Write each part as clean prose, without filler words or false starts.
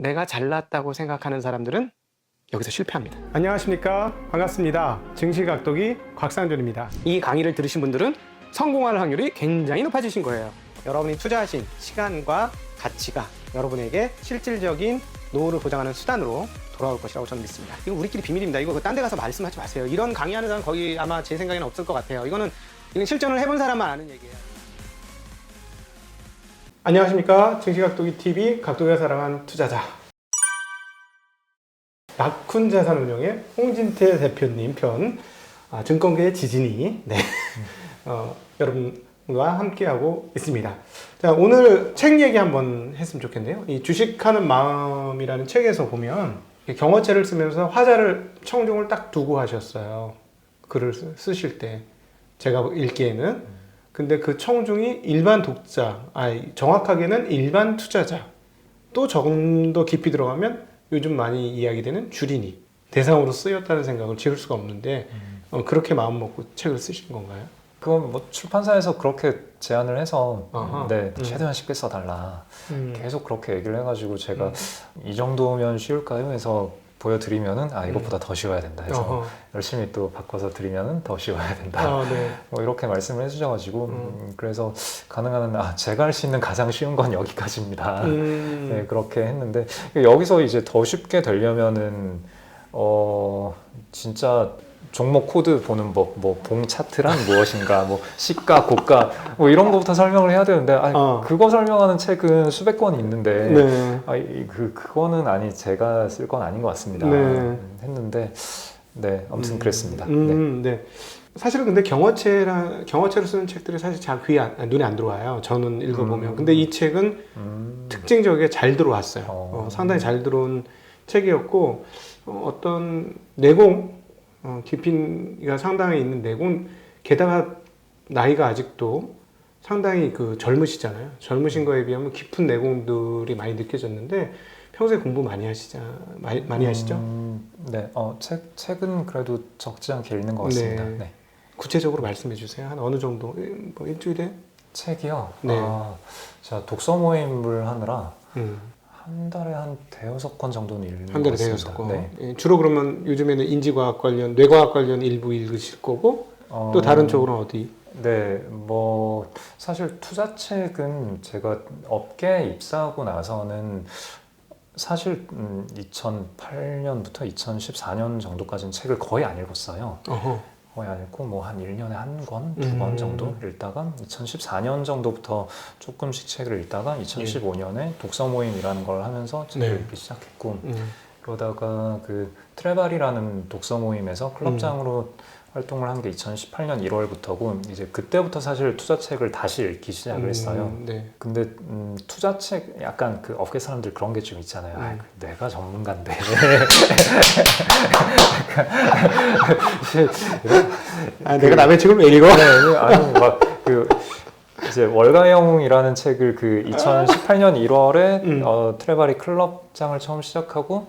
내가 잘났다고 생각하는 사람들은 여기서 실패합니다. 안녕하십니까, 반갑습니다. 증시각도기 곽상준입니다. 이 강의를 들으신 분들은 성공할 확률이 굉장히 높아지신 거예요. 여러분이 투자하신 시간과 가치가 여러분에게 실질적인 노후를 보장하는 수단으로 돌아올 것이라고 저는 믿습니다. 이거 우리끼리 비밀입니다. 이거 딴 데 가서 말씀하지 마세요. 이런 강의하는 사람 거의 아마 제 생각에는 없을 것 같아요. 이건 실전을 해본 사람만 아는 얘기예요. 안녕하십니까, 증시각도기 TV 각도기가 사랑한 투자자 낙훈 자산운용의 홍진태 대표님 편, 증권계의 지진이 여러분과 함께하고 있습니다. 자, 오늘 책 얘기 한번 했으면 좋겠네요. 이 주식하는 마음이라는 책에서 보면 경어체를 쓰면서 화자를 청중을 딱 두고 하셨어요. 글을 쓰실 때 제가 읽기에는. 근데 그 청중이 일반 독자, 정확하게는 일반 투자자, 또 조금 더 깊이 들어가면 요즘 많이 이야기되는 주린이 대상으로 쓰였다는 생각을 지울 수가 없는데 그렇게 마음 먹고 책을 쓰신 건가요? 그건 뭐 출판사에서 그렇게 제안을 해서 최대한 쉽게 써달라 계속 그렇게 얘기를 해가지고 제가 이 정도면 쉬울까요? 해서 보여드리면은 이것보다 더 쉬워야 된다 해서 열심히 또 바꿔서 드리면은 더 쉬워야 된다 뭐 이렇게 말씀을 해주셔가지고 그래서 가능한 한 제가 할 수 있는 가장 쉬운 건 여기까지입니다. 네, 그렇게 했는데 여기서 이제 더 쉽게 되려면은 진짜 종목 코드 보는 법, 뭐 봉 차트란 무엇인가, 뭐 시가, 고가, 뭐 이런 거부터 설명을 해야 되는데, 그거 설명하는 책은 수백 권이 있는데, 그거는 제가 쓸 건 아닌 것 같습니다. 했는데, 아무튼 그랬습니다. 사실은 근데 경어체로 쓰는 책들이 사실 잘 눈에 안 들어와요. 저는 읽어보면. 근데 이 책은 특징적이게 잘 들어왔어요. 상당히 잘 들어온 책이었고, 어떤 내공, 깊이가 상당히 있는 내공, 게다가 나이가 아직도 상당히 젊으시잖아요. 젊으신 거에 비하면 깊은 내공들이 많이 느껴졌는데 평소에 공부 많이 하시죠? 네, 책은 그래도 적지 않게 읽는 것 같습니다. 네. 구체적으로 말씀해 주세요. 한 어느 정도? 뭐 일주일에? 책이요? 네. 제가 독서 모임을 하느라 한 달에 한 대여섯 권 정도는 읽는 것 같습니다. 한 달에 대여섯 권. 네. 주로 그러면 요즘에는 인지과학 관련, 뇌과학 관련 일부 읽으실 거고 또 다른 쪽으로는 어디? 네, 뭐 사실 투자책은 제가 업계에 입사하고 나서는 사실 2008년부터 2014년 정도까지는 책을 거의 안 읽었어요. 거의 안 읽고 뭐 한 1년에 한 권, 두 권 정도 읽다가 2014년 정도부터 조금씩 책을 읽다가 2015년에 독서 모임이라는 걸 하면서 책을 읽기 시작했고 그러다가 그 트레발이라는 독서 모임에서 클럽장으로 활동을 한 게 2018년 1월부터고 이제 그때부터 사실 투자책을 다시 읽기 시작을 했어요. 근데 투자책 약간 그 업계 사람들 그런 게 좀 있잖아요. 내가 전문가인데 내가 남의 책을 왜 읽어? 아니 이제 월가영이라는 책을 2018년 1월에 트레발이 클럽장을 처음 시작하고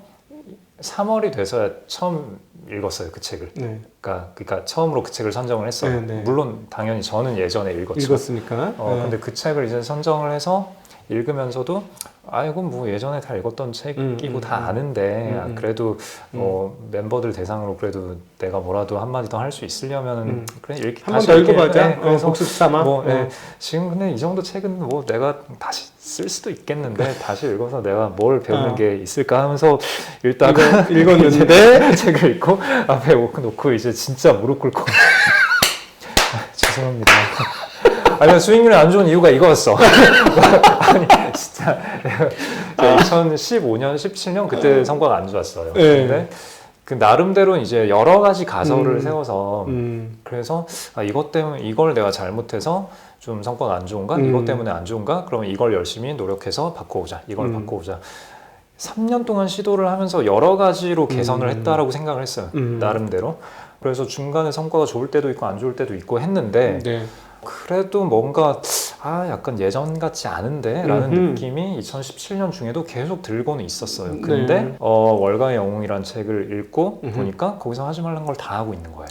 3월이 돼서야 처음 읽었어요, 그 책을. 그러니까 처음으로 그 책을 선정을 했어요. 물론 당연히 저는 예전에 읽었으니까. 근데 그 책을 이제 선정을 해서 읽으면서도 이건 뭐 예전에 다 읽었던 책이고 다 아는데 그래도 멤버들 대상으로 그래도 내가 뭐라도 한마디 더 할 수 있으려면 그래 한 번 더 읽어보자. 그래서 복습 삼아. 지금 근데 이 정도 책은 뭐 내가 다시 쓸 수도 있겠는데 다시 읽어서 내가 뭘 배우는 게 있을까 하면서 읽다가 읽었는데 책을 읽고 앞에 놓고 이제 진짜 무릎 꿇고 죄송합니다. 수익률이 안 좋은 이유가 이거였어. 진짜 2015년, 17년 그때 성과가 안 좋았어요. 근데 그 나름대로 이제 여러 가지 가설을 세워서 그래서 이것 때문에 이걸 내가 잘못해서 좀 성과가 안 좋은가? 이것 때문에 안 좋은가? 그러면 이걸 열심히 노력해서 바꿔오자. 이걸 바꿔오자. 3년 동안 시도를 하면서 여러 가지로 개선을 했다라고 생각을 했어요. 나름대로. 그래서 중간에 성과가 좋을 때도 있고 안 좋을 때도 있고 했는데 그래도 뭔가 약간 예전 같지 않은데 라는 느낌이 2017년 중에도 계속 들고는 있었어요. 근데 월가의 영웅이라는 책을 읽고 보니까 거기서 하지 말란 걸 다 하고 있는 거예요.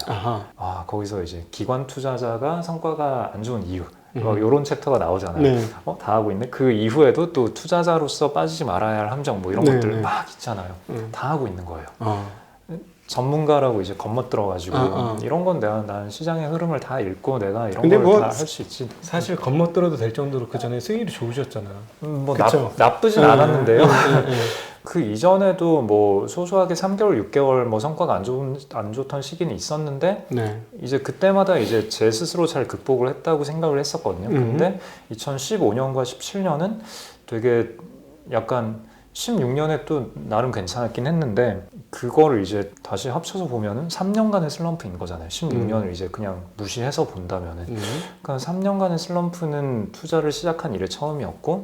거기서 이제 기관 투자자가 성과가 안 좋은 이유 막 이런 챕터가 나오잖아요. 네. 다 하고 있네. 그 이후에도 또 투자자로서 빠지지 말아야 할 함정 뭐 이런 네, 것들 네. 막 있잖아요. 다 하고 있는 거예요. 어. 전문가라고 이제 겉멋들어가지고 아. 이런 건 난 시장의 흐름을 다 읽고 내가 이런 근데 걸 뭐 다 할 수 있지. 사실 겉멋들어도 될 정도로 그 전에 수익률이 좋으셨잖아. 뭐 그쵸? 나쁘진 네, 않았는데요. 네, 네. 그 이전에도 뭐 소소하게 3개월, 6개월 뭐 성과가 안 좋던 시기는 있었는데 네. 이제 그때마다 이제 제 스스로 잘 극복을 했다고 생각을 했었거든요. 근데 2015년과 17년은 되게 약간 16년에 또 나름 괜찮았긴 했는데 그거를 이제 다시 합쳐서 보면은 3년간의 슬럼프인 거잖아요. 16년을 이제 그냥 무시해서 본다면은. 그러니까 3년간의 슬럼프는 투자를 시작한 이래 처음이었고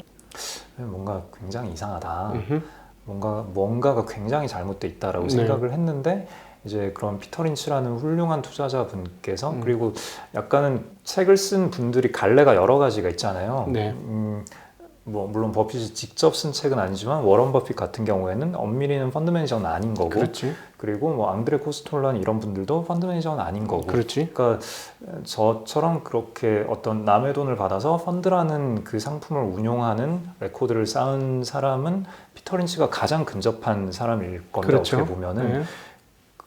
뭔가 굉장히 이상하다. 뭔가가 굉장히 잘못돼 있다라고 네. 생각을 했는데 이제 그런 피터 린치라는 훌륭한 투자자분께서 그리고 약간은 책을 쓴 분들이 갈래가 여러 가지가 있잖아요. 네. 뭐 물론 버핏이 직접 쓴 책은 아니지만 워런 버핏 같은 경우에는 엄밀히는 펀드 매니저는 아닌 거고 그렇지. 그리고 뭐 앙드레 코스톨란 이런 분들도 펀드 매니저는 아닌 거고 그렇지. 그러니까 저처럼 그렇게 어떤 남의 돈을 받아서 펀드라는 그 상품을 운용하는 레코드를 쌓은 사람은 피터 린치가 가장 근접한 사람일 겁니다. 그렇죠. 어떻게 보면은 네.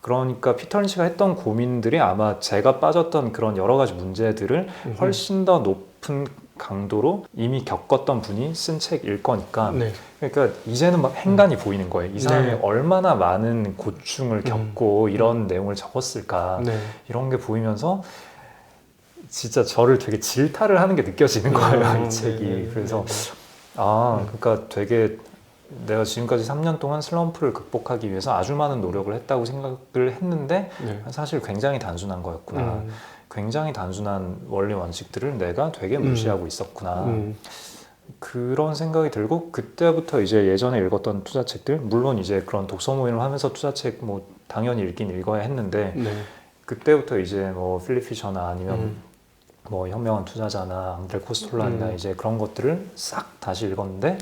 그러니까 피터 린치가 했던 고민들이 아마 제가 빠졌던 그런 여러 가지 문제들을 훨씬 더 높은 강도로 이미 겪었던 분이 쓴 책일 거니까 네. 그러니까 이제는 막 행간이 보이는 거예요. 이 사람이 네. 얼마나 많은 고충을 겪고 이런 내용을 적었을까 네. 이런 게 보이면서 진짜 저를 되게 질타를 하는 게 느껴지는 거예요. 이 책이. 네. 그래서 그러니까 되게 내가 지금까지 3년 동안 슬럼프를 극복하기 위해서 아주 많은 노력을 했다고 생각을 했는데 네. 사실 굉장히 단순한 거였구나. 굉장히 단순한 원리 원칙들을 내가 되게 무시하고 있었구나. 그런 생각이 들고 그때부터 이제 예전에 읽었던 투자책들 물론 이제 그런 독서 모임을 하면서 투자책 뭐 당연히 읽긴 읽어야 했는데 네. 그때부터 이제 뭐 필립 피셔나 아니면 뭐 현명한 투자자나 앙드레 코스톨란이나 이제 그런 것들을 싹 다시 읽었는데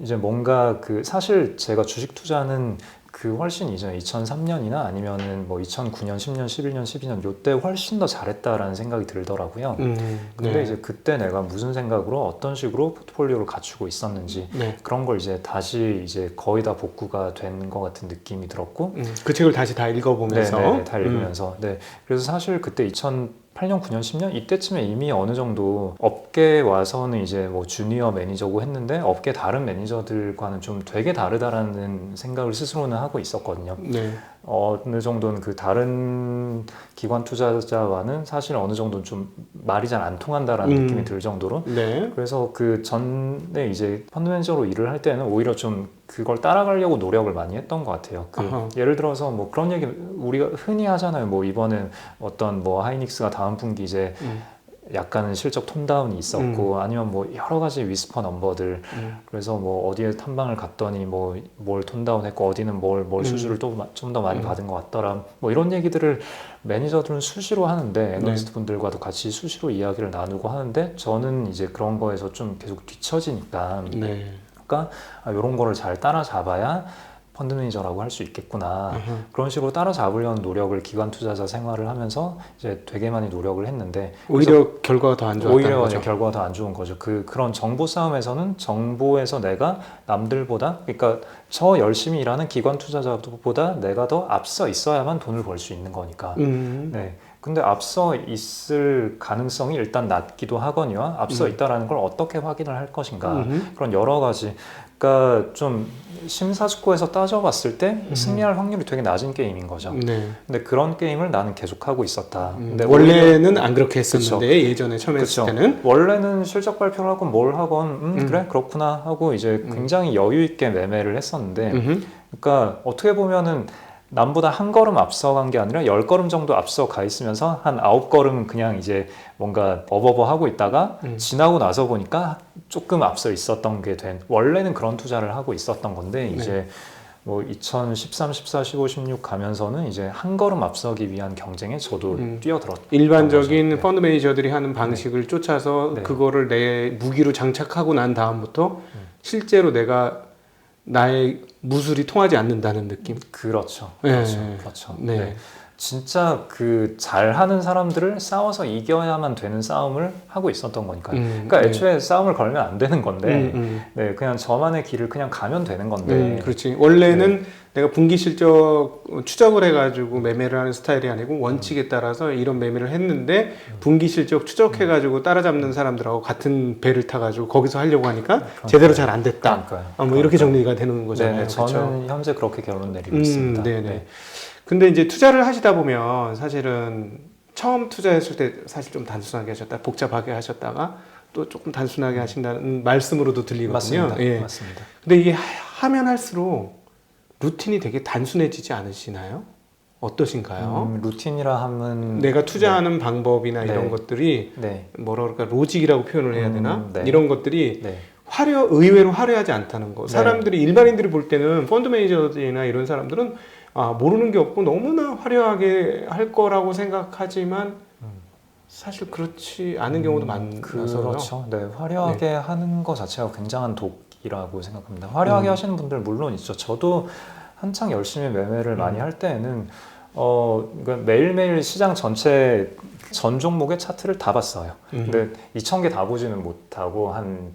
이제 뭔가 그 사실 제가 주식 투자는 그 훨씬 이전에 2003년이나 아니면은 뭐 2009년, 10년, 11년, 12년 요때 훨씬 더 잘했다라는 생각이 들더라고요. 근데 네. 이제 그때 내가 무슨 생각으로 어떤 식으로 포트폴리오를 갖추고 있었는지 네. 그런 걸 이제 다시 이제 거의 다 복구가 된 것 같은 느낌이 들었고 그 책을 다시 다 읽어보면서 네, 다 읽으면서 네. 그래서 사실 그때 2008년, 9년, 10년 이때쯤에 이미 어느 정도 업계에 와서는 이제 뭐 주니어 매니저고 했는데 업계 다른 매니저들과는 좀 되게 다르다라는 생각을 스스로는 하고 있었거든요. 네. 어느 정도는 그 다른 기관 투자자와는 사실 어느 정도는 좀 말이 잘 안 통한다라는 느낌이 들 정도로 네. 그래서 그 전에 이제 펀드 매니저로 일을 할 때는 오히려 좀 그걸 따라가려고 노력을 많이 했던 것 같아요. 예를 들어서 뭐 그런 얘기 우리가 흔히 하잖아요. 뭐 이번에 어떤 뭐 하이닉스가 다음 분기 이제 약간은 실적 톤다운이 있었고 아니면 뭐 여러 가지 위스퍼 넘버들 그래서 뭐 어디에 탐방을 갔더니 뭐 뭘 톤다운했고 어디는 뭘 수주를 또 좀 더 많이 받은 것 같더라 뭐 이런 얘기들을 매니저들은 수시로 하는데 애널리스트 분들과도 같이 수시로 이야기를 나누고 하는데 저는 이제 그런 거에서 좀 계속 뒤처지니까 네. 그러니까 이런 거를 잘 따라잡아야 펀드 매니저라고 할 수 있겠구나. 그런 식으로 따라잡으려는 노력을 기관 투자자 생활을 하면서 이제 되게 많이 노력을 했는데 오히려 결과가 더 안 좋았다는 오히려 거죠. 결과가 더 안 좋은 거죠. 그런 정보 싸움에서는 정보에서 내가 남들보다 그러니까 저 열심히 일하는 기관 투자자보다 내가 더 앞서 있어야만 돈을 벌 수 있는 거니까. 네. 근데 앞서 있을 가능성이 일단 낮기도 하거니와 앞서 있다라는 걸 어떻게 확인을 할 것인가 그런 여러 가지 그러니까 좀 심사숙고해서 따져봤을 때 승리할 확률이 되게 낮은 게임인 거죠. 네. 근데 그런 게임을 나는 계속 하고 있었다. 근데 원래는 안 그렇게 했었는데 그쵸. 예전에 처음 했을 때는 원래는 실적 발표를 하고 뭘 하건 그래 그렇구나 하고 이제 굉장히 여유 있게 매매를 했었는데 그러니까 어떻게 보면은 남보다 한 걸음 앞서간 게 아니라 10걸음 정도 앞서가 있으면서 한 9걸음은 그냥 이제 뭔가 버버버 하고 있다가 지나고 나서 보니까 조금 앞서 있었던 게 된 원래는 그런 투자를 하고 있었던 건데 이제 뭐 2013, 14, 15, 16 가면서는 이제 한 걸음 앞서기 위한 경쟁에 저도 뛰어들었던 일반적인 거죠. 네. 펀드 매니저들이 하는 방식을 쫓아서 네. 그거를 내 무기로 장착하고 난 다음부터 실제로 내가 나의 무술이 통하지 않는다는 느낌. 그렇죠. 네. 그렇죠. 네. 네. 진짜 그 잘하는 사람들을 싸워서 이겨야만 되는 싸움을 하고 있었던 거니까요. 그러니까 네. 애초에 싸움을 걸면 안 되는 건데, 음. 네, 그냥 저만의 길을 그냥 가면 되는 건데. 그렇지. 원래는 내가 분기 실적 추적을 해가지고 매매를 하는 스타일이 아니고 원칙에 따라서 이런 매매를 했는데 분기 실적 추적해가지고 따라잡는 사람들하고 같은 배를 타가지고 거기서 하려고 하니까 제대로 잘 안 됐다. 그러니까요. 뭐 이렇게 정리가 되는 거잖아요. 네, 그렇죠? 저는 현재 그렇게 결론 내리고 있습니다. 네네. 네. 근데 이제 투자를 하시다 보면 사실은 처음 투자했을 때 사실 좀 단순하게 하셨다, 복잡하게 하셨다가 또 조금 단순하게 하신다는 말씀으로도 들리거든요. 맞습니다. 예. 맞습니다. 근데 이게 하면 할수록 루틴이 되게 단순해지지 않으시나요? 어떠신가요? 루틴이라 하면 내가 투자하는 방법이나 네. 이런 것들이 네. 뭐라 그럴까 로직이라고 표현을 해야 되나? 네. 이런 것들이 네. 의외로 화려하지 않다는 거. 네. 사람들이 일반인들이 볼 때는 펀드 매니저들이나 이런 사람들은 모르는 게 없고 너무나 화려하게 할 거라고 생각하지만 사실 그렇지 않은 경우도 많아서요. 그렇죠. 네, 화려하게 하는 것 자체가 굉장한 독이라고 생각합니다. 화려하게 하시는 분들 물론 있죠. 저도 한창 열심히 매매를 많이 할 때에는 그러니까 매일매일 시장 전체 전 종목의 차트를 다 봤어요. 근데 2,000개 다 보지는 못하고 한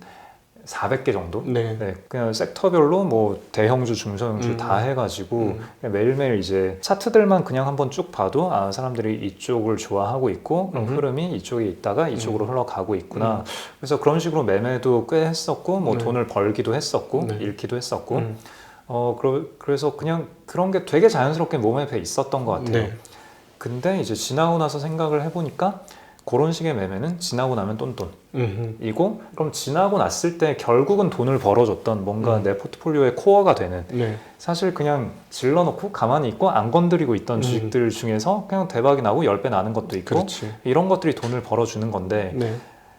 400개 정도? 네. 네, 그냥 섹터별로 뭐 대형주, 중소형주 다 해가지고 그냥 매일매일 이제 차트들만 그냥 한번 쭉 봐도 사람들이 이쪽을 좋아하고 있고 그럼 흐름이 이쪽에 있다가 이쪽으로 흘러가고 있구나. 그래서 그런 식으로 매매도 꽤 했었고 뭐 돈을 벌기도 했었고 잃기도 했었고 그래서 그냥 그런 게 되게 자연스럽게 몸에 배 있었던 것 같아요. 네. 근데 이제 지나고 나서 생각을 해보니까 그런 식의 매매는 지나고 나면 똔똔이고 그럼 지나고 났을 때 결국은 돈을 벌어줬던 뭔가 내 포트폴리오의 코어가 되는 네. 사실 그냥 질러놓고 가만히 있고 안 건드리고 있던 주식들 중에서 그냥 대박이 나고 10배 나는 것도 있고 그렇지. 이런 것들이 돈을 벌어주는 건데 네.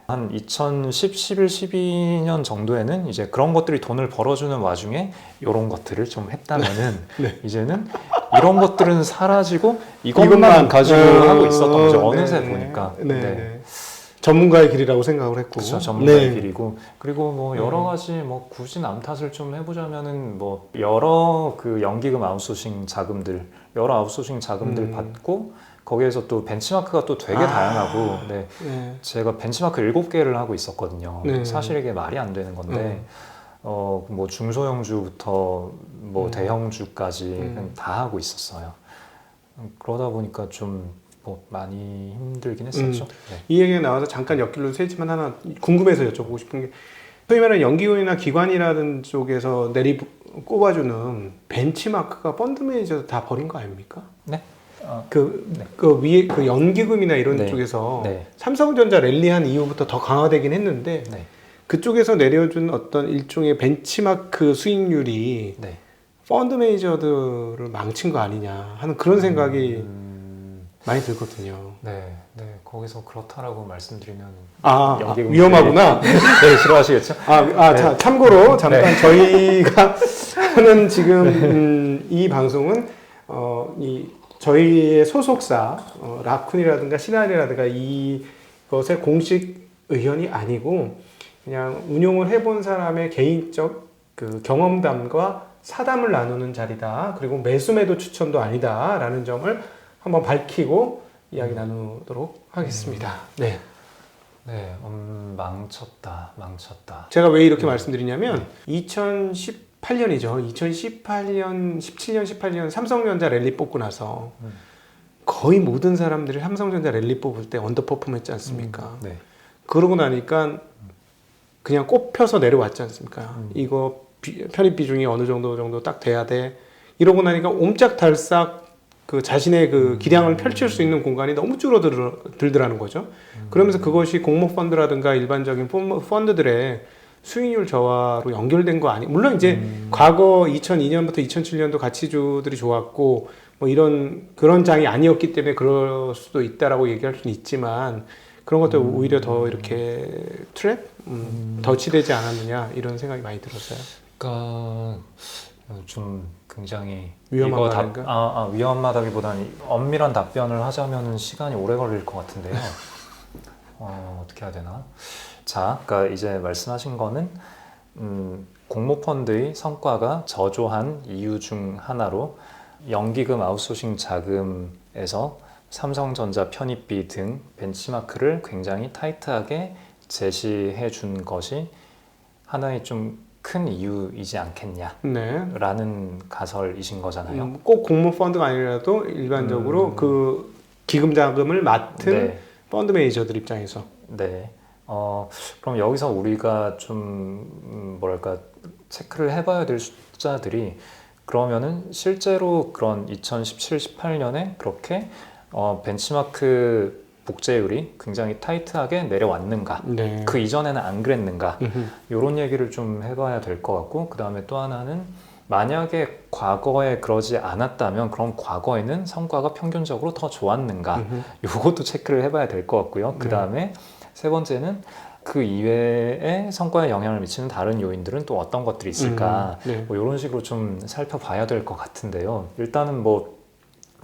한 2010, 11, 12년 정도에는 이제 그런 것들이 돈을 벌어주는 와중에 이런 것들을 좀 했다면은 네. 이제는 이런 것들은 사라지고 이것만 이것만 가지고 하고 있었던 거죠. 어느새 네. 보니까. 네. 전문가의 길이라고 생각을 했고. 그렇죠. 전문가의 네. 길이고 그리고 뭐 여러 가지 뭐 굳이 남 탓을 좀 해보자면은 뭐 여러 그 연기금 아웃소싱 자금들 여러 아웃소싱 자금들 받고 거기에서 또 벤치마크가 또 되게 다양하고 네. 제가 벤치마크 7개를 하고 있었거든요. 네. 사실 이게 말이 안 되는 건데 뭐 중소형주부터 뭐 대형주까지 그냥 다 하고 있었어요. 그러다 보니까 좀 뭐 많이 힘들긴 했었죠. 네. 이 얘기가 나와서 잠깐 옆길로 새지만 하나 궁금해서 여쭤보고 싶은 게 소위 말하는 연기금이나 기관이라는 쪽에서 꼽아주는 벤치마크가 펀드 매니저도 다 버린 거 아닙니까? 네. 그 위에 그 연기금이나 이런 네. 쪽에서 네. 삼성전자 랠리한 이후부터 더 강화되긴 했는데 네. 그쪽에서 내려준 어떤 일종의 벤치마크 수익률이 네. 펀드 매니저들을 망친 거 아니냐 하는 그런 생각이 많이 들거든요. 네, 거기서 그렇다라고 말씀드리면 연기금 위험하구나. 네, 싫어하시겠죠? 자, 참고로 잠깐 저희가 하는 지금 이 방송은 저희의 소속사 라쿤이라든가 시나리라든가 이것의 공식 의견이 아니고 그냥 운용을 해본 사람의 개인적 그 경험담과 사담을 나누는 자리다. 그리고 매수매도 추천도 아니다라는 점을 한번 밝히고 이야기 나누도록 하겠습니다. 네. 네, 망쳤다. 제가 왜 이렇게 말씀드리냐면 2018년이죠. 2018년, 17년, 18년 삼성전자 랠리 뽑고 나서 거의 모든 사람들이 삼성전자 랠리 뽑을 때 언더퍼폼 했지 않습니까? 네. 그러고 나니까 그냥 꼽혀서 내려왔지 않습니까? 이거 편입 비중이 어느 정도 딱 돼야 돼. 이러고 나니까 옴짝달싹 그 자신의 그 기량을 펼칠 수 있는 공간이 너무 줄어들더라는 거죠. 그러면서 그것이 공모펀드라든가 일반적인 펀드들의 수익률 저하로 연결된 거 아니? 물론 이제 과거 2002년부터 2007년도 가치주들이 좋았고 뭐 그런 장이 아니었기 때문에 그럴 수도 있다라고 얘기할 수는 있지만 그런 것도 오히려 더 이렇게 덫이 되지 않았느냐 이런 생각이 많이 들었어요. 그러니까 좀 굉장히 위험하다는가? 위험하다기보다는 엄밀한 답변을 하자면 시간이 오래 걸릴 것 같은데요. 어떻게 해야 되나? 자, 그러니까 이제 말씀하신 거는 공모펀드의 성과가 저조한 이유 중 하나로 연기금 아웃소싱 자금의 미국에서 삼성전자 편입비 등 벤치마크를 굉장히 타이트하게 제시해 준 것이 하나의 좀 큰 이유이지 않겠냐라는 네. 가설이신 거잖아요. 꼭 공모 펀드가 아니라도 일반적으로 그 기금 자금을 맡은 네. 펀드 매니저들 입장에서. 네. 그럼 여기서 우리가 좀 뭐랄까 체크를 해봐야 될 숫자들이 그러면은 실제로 그런 2017, 18년에 그렇게 벤치마크 복제율이 굉장히 타이트하게 내려왔는가? 네. 그 이전에는 안 그랬는가? 음흠. 이런 얘기를 좀 해봐야 될 것 같고 그 다음에 또 하나는 만약에 과거에 그러지 않았다면 그럼 과거에는 성과가 평균적으로 더 좋았는가? 음흠. 요것도 체크를 해봐야 될 것 같고요. 그 다음에 세 번째는 그 이외에 성과에 영향을 미치는 다른 요인들은 또 어떤 것들이 있을까? 네. 뭐 이런 식으로 좀 살펴봐야 될 것 같은데요. 일단은 뭐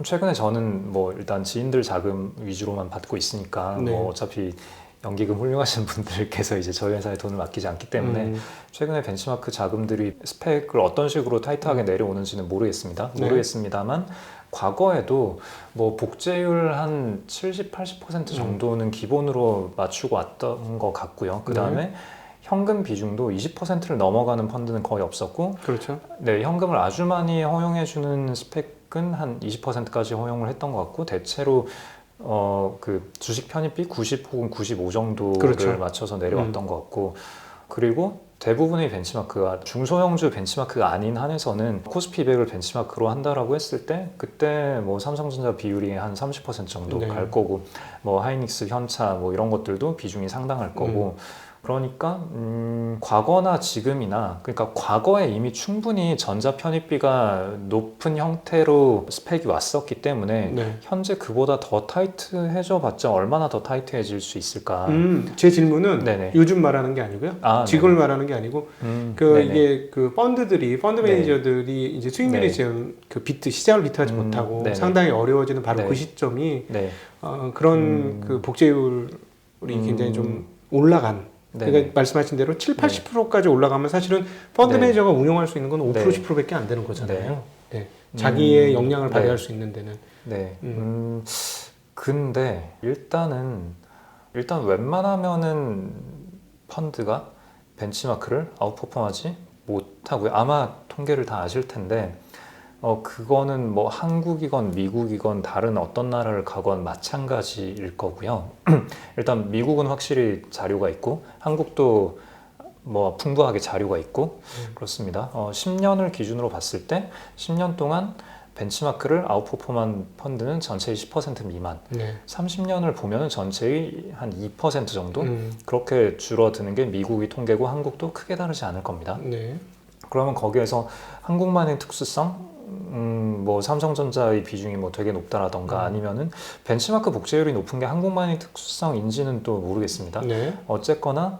최근에 저는 뭐 일단 지인들 자금 위주로만 받고 있으니까 네. 뭐 어차피 연기금 훌륭하신 분들께서 이제 저희 회사에 돈을 맡기지 않기 때문에 최근에 벤치마크 자금들이 스펙을 어떤 식으로 타이트하게 내려오는지는 모르겠습니다. 네. 모르겠습니다만 과거에도 뭐 복제율 한 70, 80% 정도는 기본으로 맞추고 왔던 것 같고요. 그 다음에 현금 비중도 20%를 넘어가는 펀드는 거의 없었고, 그렇죠. 네, 현금을 아주 많이 허용해주는 스펙은 한 20%까지 허용을 했던 것 같고, 대체로 그 주식 편입비 90 혹은 95 정도를 그렇죠. 맞춰서 내려왔던 것 같고, 그리고 대부분의 벤치마크가 중소형주 벤치마크가 아닌 한에서는 코스피 200을 벤치마크로 한다라고 했을 때 그때 뭐 삼성전자 비율이 한 30% 정도 네. 갈 거고 뭐 하이닉스, 현차 뭐 이런 것들도 비중이 상당할 거고 그러니까 과거나 지금이나 그러니까 과거에 이미 충분히 전자 편입비가 높은 형태로 스펙이 왔었기 때문에 네. 현재 그보다 더 타이트해져 봤자 얼마나 더 타이트해질 수 있을까? 제 질문은 네네. 요즘 말하는 게 아니고요. 아, 지금을 네네. 말하는 게 아니고 그 네네. 이게 그 펀드 매니저들이 이제 수익률이 네. 지금 그 시장을 비트하지 못하고 네네. 상당히 어려워지는 바로 네. 그 시점이 네. 그런 그 복제율이 굉장히 좀 올라간. 네네. 그러니까 말씀하신 대로 7, 80%까지 올라가면 사실은 펀드 네. 매니저가 운영할 수 있는 건 5%, 네. 10%밖에 안 되는 거잖아요. 네. 자기의 역량을 발휘할 수 있는 데는. 네. 근데 일단 웬만하면은 펀드가 벤치마크를 아웃퍼폼하지 못하고요. 아마 통계를 다 아실 텐데 그거는 뭐 한국이건 미국이건 다른 어떤 나라를 가건 마찬가지일 거고요. 일단 미국은 확실히 자료가 있고 한국도 뭐 풍부하게 자료가 있고 그렇습니다. 10년을 기준으로 봤을 때 10년 동안 벤치마크를 아웃퍼폼한 펀드는 전체의 10% 미만, 네. 30년을 보면 전체의 한 2% 정도 그렇게 줄어드는 게 미국의 통계고 한국도 크게 다르지 않을 겁니다. 네. 그러면 거기에서 한국만의 특수성, 뭐 삼성전자의 비중이 뭐 되게 높다라던가 아니면은 벤치마크 복제율이 높은 게 한국만의 특수성인지는 또 모르겠습니다. 네. 어쨌거나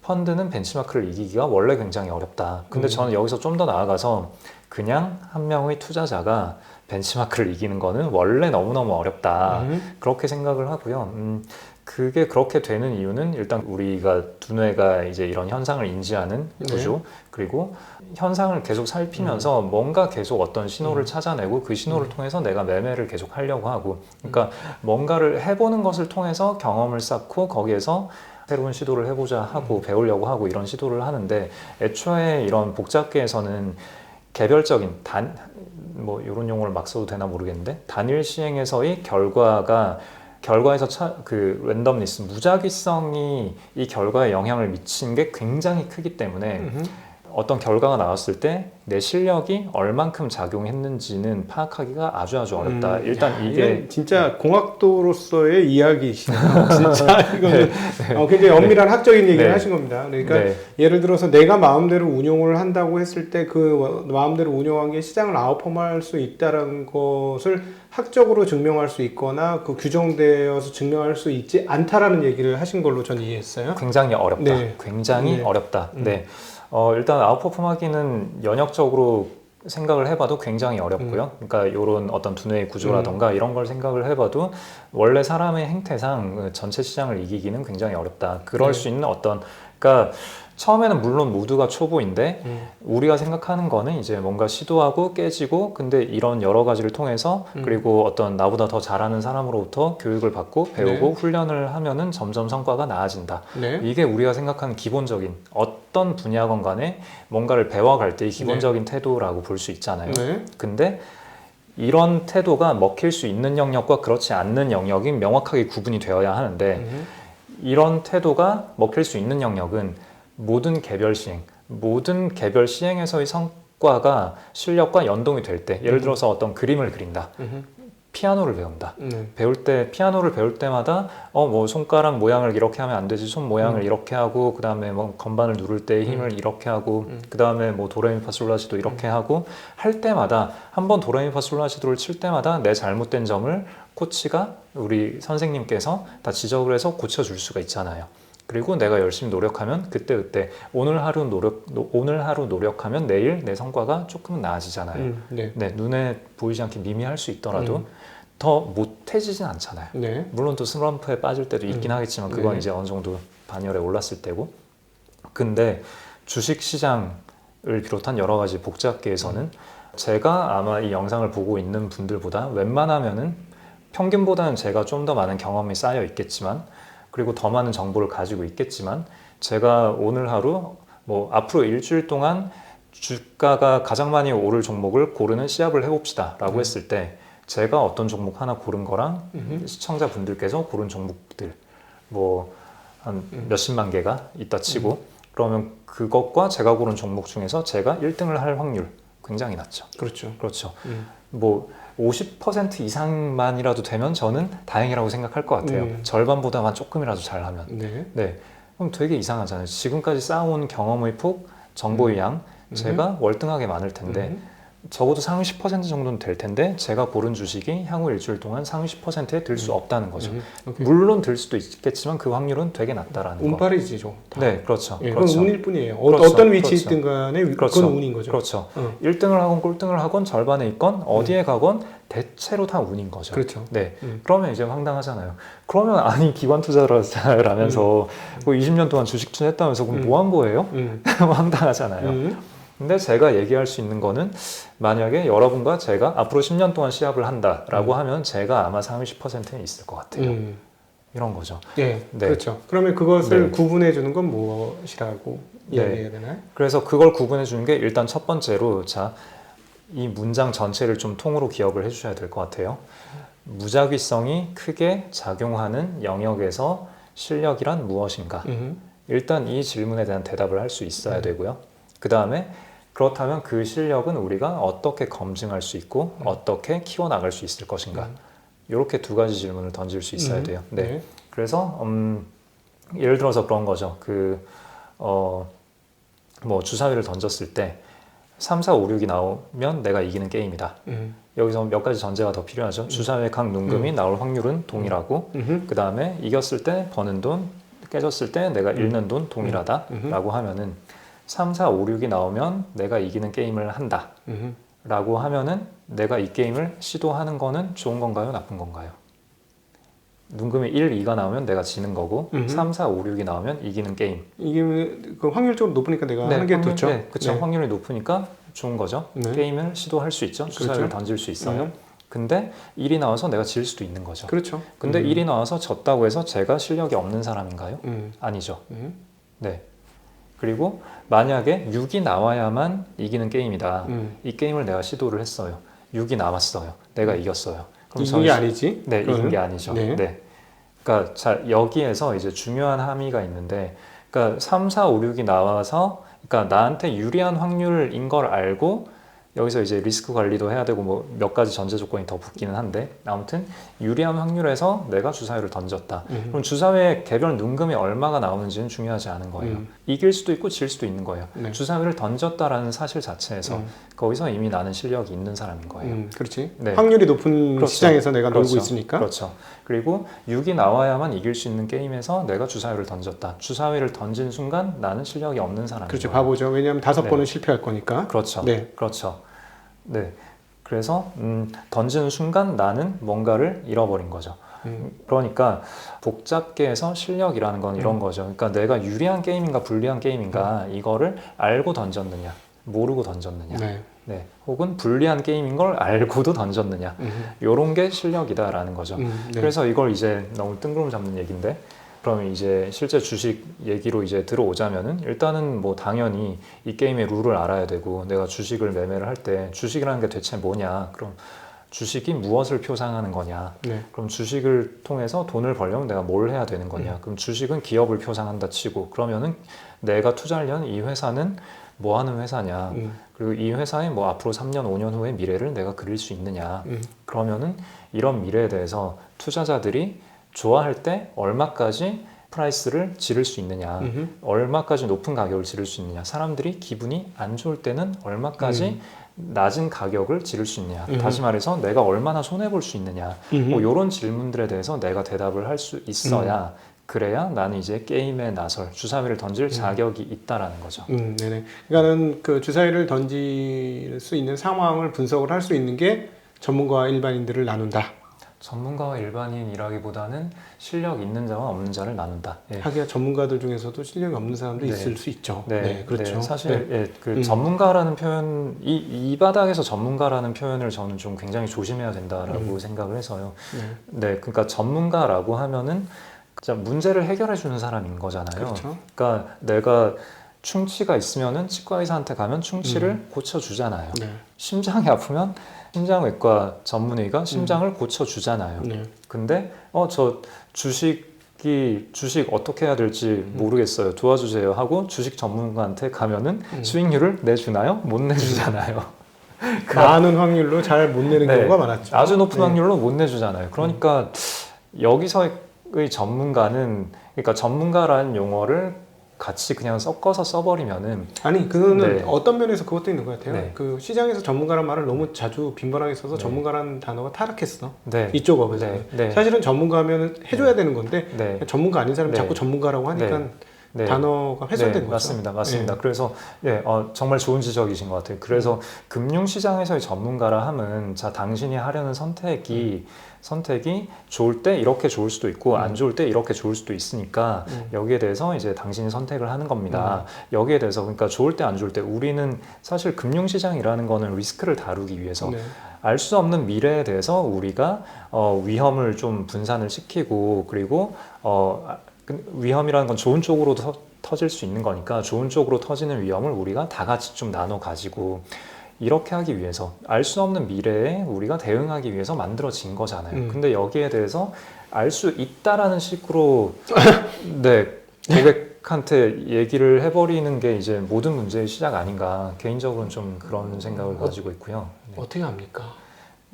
펀드는 벤치마크를 이기기가 원래 굉장히 어렵다. 근데 저는 여기서 좀 더 나아가서 그냥 한 명의 투자자가 벤치마크를 이기는 거는 원래 너무너무 어렵다. 그렇게 생각을 하고요. 그게 그렇게 되는 이유는 일단 우리가 두뇌가 이제 이런 현상을 인지하는 구조, 그리고 현상을 계속 살피면서 뭔가 계속 어떤 신호를 찾아내고 그 신호를 통해서 내가 매매를 계속 하려고 하고, 그러니까 뭔가를 해보는 것을 통해서 경험을 쌓고 거기에서 새로운 시도를 해보자 하고 배우려고 하고 이런 시도를 하는데, 애초에 이런 복잡계에서는 개별적인 뭐 이런 용어를 막 써도 되나 모르겠는데 단일 시행에서의 결과에서 그 랜덤리스, 무작위성이 이 결과에 영향을 미치는 게 굉장히 크기 때문에 어떤 결과가 나왔을 때 내 실력이 얼만큼 작용했는지는 파악하기가 아주 어렵다. 일단 이게 진짜 공학도로서의 이야기시네요. 진짜 이거는 굉장히 엄밀한 학적인 얘기를 하신 겁니다. 그러니까 예를 들어서 내가 마음대로 운용을 한다고 했을 때 그 마음대로 운용한 게 시장을 아웃퍼폼할 수 있다는 것을 학적으로 증명할 수 있거나 그 규정되어서 증명할 수 있지 않다라는 얘기를 하신 걸로 저는 이해했어요. 굉장히 어렵다. 네. 굉장히 어렵다. 네. 일단 아웃퍼폼하기는 연역적으로 생각을 해봐도 굉장히 어렵고요. 그러니까 이런 어떤 두뇌의 구조라던가 이런 걸 생각을 해봐도 원래 사람의 행태상 전체 시장을 이기기는 굉장히 어렵다. 그럴 수 있는 어떤, 그러니까 처음에는 물론 모두가 초보인데 우리가 생각하는 거는 이제 뭔가 시도하고 깨지고 근데 이런 여러 가지를 통해서 그리고 어떤 나보다 더 잘하는 사람으로부터 교육을 받고 배우고 네. 훈련을 하면은 점점 성과가 나아진다. 네. 이게 우리가 생각하는 기본적인 어떤 분야건 간에 뭔가를 배워갈 때의 기본적인 태도라고 볼 수 있잖아요. 네. 근데 이런 태도가 먹힐 수 있는 영역과 그렇지 않는 영역이 명확하게 구분이 되어야 하는데 이런 태도가 먹힐 수 있는 영역은 모든 개별 시행에서의 성과가 실력과 연동이 될 때 예를 들어서 어떤 그림을 그린다. 피아노를 배운다. 피아노를 배울 때마다 뭐 손가락 모양을 이렇게 하면 안 되지. 손 모양을 이렇게 하고 그다음에 뭐 건반을 누를 때 힘을 이렇게 하고 그다음에 뭐 도레미파솔라시도 이렇게 하고 할 때마다 한번 도레미파솔라시도를 칠 때마다 내 잘못된 점을 코치가 우리 선생님께서 다 지적을 해서 고쳐줄 수가 있잖아요. 그리고 내가 열심히 노력하면 그때 오늘 하루 노력하면 내일 내 성과가 조금은 나아지잖아요. 네. 네, 눈에 보이지 않게 미미할 수 있더라도 더 못해지진 않잖아요. 네. 물론 또 슬럼프에 빠질 때도 있긴 하겠지만 그건 네. 이제 어느 정도 반열에 올랐을 때고. 근데 주식 시장을 비롯한 여러 가지 복잡계에서는 제가 아마 이 영상을 보고 있는 분들보다 웬만하면은 평균보다는 제가 좀 더 많은 경험이 쌓여 있겠지만 그리고 더 많은 정보를 가지고 있겠지만 제가 오늘 하루 뭐 앞으로 일주일 동안 주가가 가장 많이 오를 종목을 고르는 시합을 해봅시다 라고 했을 때 제가 어떤 종목 하나 고른 거랑 시청자분들께서 고른 종목들 뭐 한 몇십만 개가 있다 치고 그러면 그것과 제가 고른 종목 중에서 제가 1등을 할 확률 굉장히 낮죠. 그렇죠. 그렇죠. 뭐 50% 이상만이라도 되면 저는 다행이라고 생각할 것 같아요. 절반보다만 조금이라도 잘하면. 네. 그럼 되게 이상하잖아요. 지금까지 쌓아온 경험의 폭, 정보의 양, 제가 월등하게 많을 텐데 적어도 상위 10% 정도는 될 텐데 제가 고른 주식이 향후 일주일 동안 상위 10%에 들 수 없다는 거죠. 물론 들 수도 있겠지만 그 확률은 되게 낮다라는 거. 운빨이지죠. 네, 그렇죠. 예, 그렇죠. 그건 운일 뿐이에요. 그렇죠. 어떤 위치에 그렇죠. 있든 간에 그렇죠. 그건 운인 거죠. 그렇죠. 1등을 하건 꼴등을 하건 절반에 있건 어디에 가건 대체로 다 운인 거죠. 그렇죠. 네. 그러면 이제 황당하잖아요. 그러면 아니 기관 투자를 하면서 뭐 20년 동안 주식 투자했다면서 그럼 뭐 한 거예요? 황당하잖아요. 근데 제가 얘기할 수 있는 거는 만약에 여러분과 제가 앞으로 10년 동안 시합을 한다라고 하면 제가 아마 상위 10%는 있을 것 같아요. 이런 거죠. 네, 네. 그렇죠. 그러면 그것을 네. 구분해 주는 건 무엇이라고 이야기해야 되나요? 그래서 그걸 구분해 주는 게 일단 첫 번째로 자, 이 문장 전체를 좀 통으로 기억을 해 주셔야 될 것 같아요. 무작위성이 크게 작용하는 영역에서 실력이란 무엇인가? 일단 이 질문에 대한 대답을 할 수 있어야 되고요. 그 다음에 그렇다면 그 실력은 우리가 어떻게 검증할 수 있고 어떻게 키워나갈 수 있을 것인가? 이렇게 두 가지 질문을 던질 수 있어야 돼요. 네. 그래서 예를 들어서 그런 거죠. 뭐 주사위를 던졌을 때 3, 4, 5, 6이 나오면 내가 이기는 게임이다. 여기서 몇 가지 전제가 더 필요하죠. 주사위의 각 눈금이 나올 확률은 동일하고 그 다음에 이겼을 때 버는 돈, 깨졌을 때 내가 잃는 돈 동일하다라고 하면은 3, 4, 5, 6이 나오면 내가 이기는 게임을 한다 라고 하면은 내가 이 게임을 시도하는 거는 좋은 건가요? 나쁜 건가요? 눈금이 1, 2가 나오면 내가 지는 거고 3, 4, 5, 6이 나오면 이기는 게임. 이게 그 확률적으로 높으니까 내가 하는 게 좋죠. 네, 그렇죠. 확률이 높으니까 좋은 거죠. 게임을 시도할 수 있죠. 주사위를 던질 수 있어요. 근데 1이 나와서 내가 질 수도 있는 거죠. 그렇죠. 근데 1이 나와서 졌다고 해서 제가 실력이 없는 사람인가요? 아니죠. 네. 그리고 만약에 6이 나와야만 이기는 게임이다. 이 게임을 내가 시도를 했어요. 6이 나왔어요. 내가 이겼어요. 그럼 이긴 게 아니지? 네, 그거는? 이긴 게 아니죠. 네. 네. 그러니까 자, 여기에서 이제 중요한 함의가 있는데, 그러니까 3, 4, 5, 6이 나와서, 그러니까 나한테 유리한 확률인 걸 알고 여기서 이제 리스크 관리도 해야 되고 뭐 몇 가지 전제 조건이 더 붙기는 한데 아무튼 유리한 확률에서 내가 주사위를 던졌다. 그럼 주사위의 개별 눈금이 얼마가 나오는지는 중요하지 않은 거예요. 이길 수도 있고 질 수도 있는 거예요. 네. 주사위를 던졌다라는 사실 자체에서 거기서 이미 나는 실력이 있는 사람인 거예요. 그렇지. 네. 확률이 높은 그렇죠. 시장에서 내가 그렇죠. 놀고 있으니까. 그렇죠. 그리고 6이 나와야만 이길 수 있는 게임에서 내가 주사위를 던졌다. 주사위를 던진 순간 나는 실력이 없는 사람인 그렇죠. 거예요. 바보죠. 왜냐하면 5번은 네. 실패할 거니까. 그렇죠. 네. 그렇죠. 네. 그래서 던지는 순간 나는 뭔가를 잃어버린 거죠. 그러니까 복잡게 해서 실력이라는 건 이런 거죠. 그러니까 내가 유리한 게임인가 불리한 게임인가 이거를 알고 던졌느냐, 모르고 던졌느냐. 네. 네, 혹은 불리한 게임인 걸 알고도 던졌느냐, 요런 게 실력이다라는 거죠. 네. 그래서 이걸 이제 너무 뜬구름 잡는 얘기인데, 그러면 이제 실제 주식 얘기로 이제 들어오자면은 일단은 뭐 당연히 이 게임의 룰을 알아야 되고, 내가 주식을 매매를 할 때 주식이라는 게 대체 뭐냐, 그럼 주식이 무엇을 표상하는 거냐, 네. 그럼 주식을 통해서 돈을 벌려면 내가 뭘 해야 되는 거냐, 그럼 주식은 기업을 표상한다 치고, 그러면은 내가 투자하려는 이 회사는 뭐 하는 회사냐, 그리고 이 회사의 뭐 앞으로 3년, 5년 후의 미래를 내가 그릴 수 있느냐, 그러면은 이런 미래에 대해서 투자자들이 좋아할 때 얼마까지 프라이스를 지를 수 있느냐, 얼마까지 높은 가격을 지를 수 있느냐, 사람들이 기분이 안 좋을 때는 얼마까지 낮은 가격을 지를 수 있느냐, 다시 말해서 내가 얼마나 손해볼 수 있느냐, 뭐 이런 질문들에 대해서 내가 대답을 할 수 있어야 그래야 나는 이제 게임에 나설, 주사위를 던질 자격이 있다라는 거죠. 네네. 그러니까는 그 주사위를 던질 수 있는 상황을 분석을 할 수 있는 게 전문가와 일반인들을 나눈다. 전문가와 일반인이라기보다는 실력 있는 자와 없는 자를 나눈다. 예. 하기야 전문가들 중에서도 실력이 없는 사람도 네. 있을 수 있죠. 네, 그렇죠. 네, 사실 예, 그 전문가라는 표현, 이 바닥에서 전문가라는 표현을 저는 좀 굉장히 조심해야 된다라고 생각을 해서요. 네, 그러니까 전문가라고 하면은 진짜 문제를 해결해 주는 사람인 거잖아요. 그렇죠. 그러니까 내가 충치가 있으면은 치과 의사한테 가면 충치를 고쳐 주잖아요. 네. 심장이 아프면 심장외과 전문의가 심장을 고쳐 주잖아요. 네. 근데 저 주식 어떻게 해야 될지 모르겠어요. 도와주세요 하고 주식 전문가한테 가면은 수익률을 내주나요? 못 내주잖아요. 많은 확률로 잘 못 내는 네, 경우가 많았죠. 아주 높은 네. 확률로 못 내주잖아요. 그러니까 여기서의 전문가는, 그러니까 전문가라는 용어를 같이 그냥 섞어서 써버리면은, 아니 그거는 네. 어떤 면에서 그것도 있는 것 같아요. 네. 그 시장에서 전문가란 말을 너무 자주 빈번하게 써서 네. 전문가라는 단어가 타락했어. 네, 이쪽 업에서. 네, 네. 사실은 전문가면 해줘야 되는 건데 네, 전문가 아닌 사람이 네. 자꾸 전문가라고 하니까 네. 단어가 훼손된 거죠. 맞습니다. 그래서 정말 좋은 지적이신 것 같아요. 그래서 금융시장에서의 전문가라 함은, 자, 당신이 하려는 선택이 좋을 때 이렇게 좋을 수도 있고 안 좋을 때 이렇게 좋을 수도 있으니까 여기에 대해서 이제 당신이 선택을 하는 겁니다. 여기에 대해서, 그러니까 좋을 때 안 좋을 때, 우리는 사실 금융시장이라는 거는 리스크를 다루기 위해서 네. 알 수 없는 미래에 대해서 우리가 위험을 좀 분산을 시키고, 그리고 위험이라는 건 좋은 쪽으로 터질 수 있는 거니까 좋은 쪽으로 터지는 위험을 우리가 다 같이 좀 나눠 가지고 이렇게 하기 위해서, 알 수 없는 미래에 우리가 대응하기 위해서 만들어진 거잖아요. 근데 여기에 대해서 알 수 있다라는 식으로 네, 고객한테 얘기를 해버리는 게 이제 모든 문제의 시작 아닌가, 개인적으로는 좀 그런 생각을 가지고 있고요. 네. 어떻게 합니까?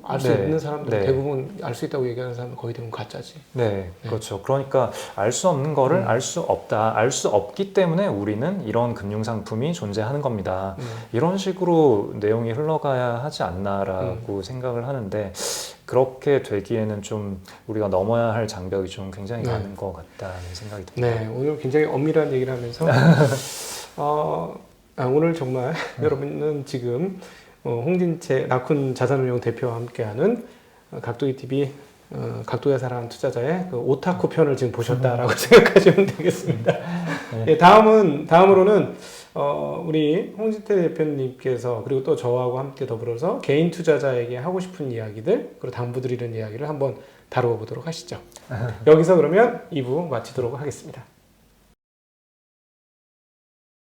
알 수 네. 있는 사람들 네. 대부분 알 수 있다고 얘기하는 사람은 거의 대부분 가짜지. 네, 그렇죠. 그러니까 알 수 없는 거를 알 수 없다. 알 수 없기 때문에 우리는 이런 금융상품이 존재하는 겁니다. 이런 식으로 내용이 흘러가야 하지 않나라고 생각을 하는데, 그렇게 되기에는 좀 우리가 넘어야 할 장벽이 좀 굉장히 많은 것 같다는 생각이 듭니다. 네, 오늘 굉장히 엄밀한 얘기를 하면서 오늘 정말 여러분은 지금 홍진채 라쿤 자산운용 대표와 함께하는 각도기 TV 각도에 살아가는 투자자의 그 오타쿠 편을 지금 보셨다라고 생각하시면 되겠습니다. 예, 다음으로는 우리 홍진태 대표님께서, 그리고 또 저하고 함께 더불어서 개인 투자자에게 하고 싶은 이야기들, 그리고 당부드리는 이야기를 한번 다루어 보도록 하시죠. 여기서 그러면 2부 마치도록 하겠습니다.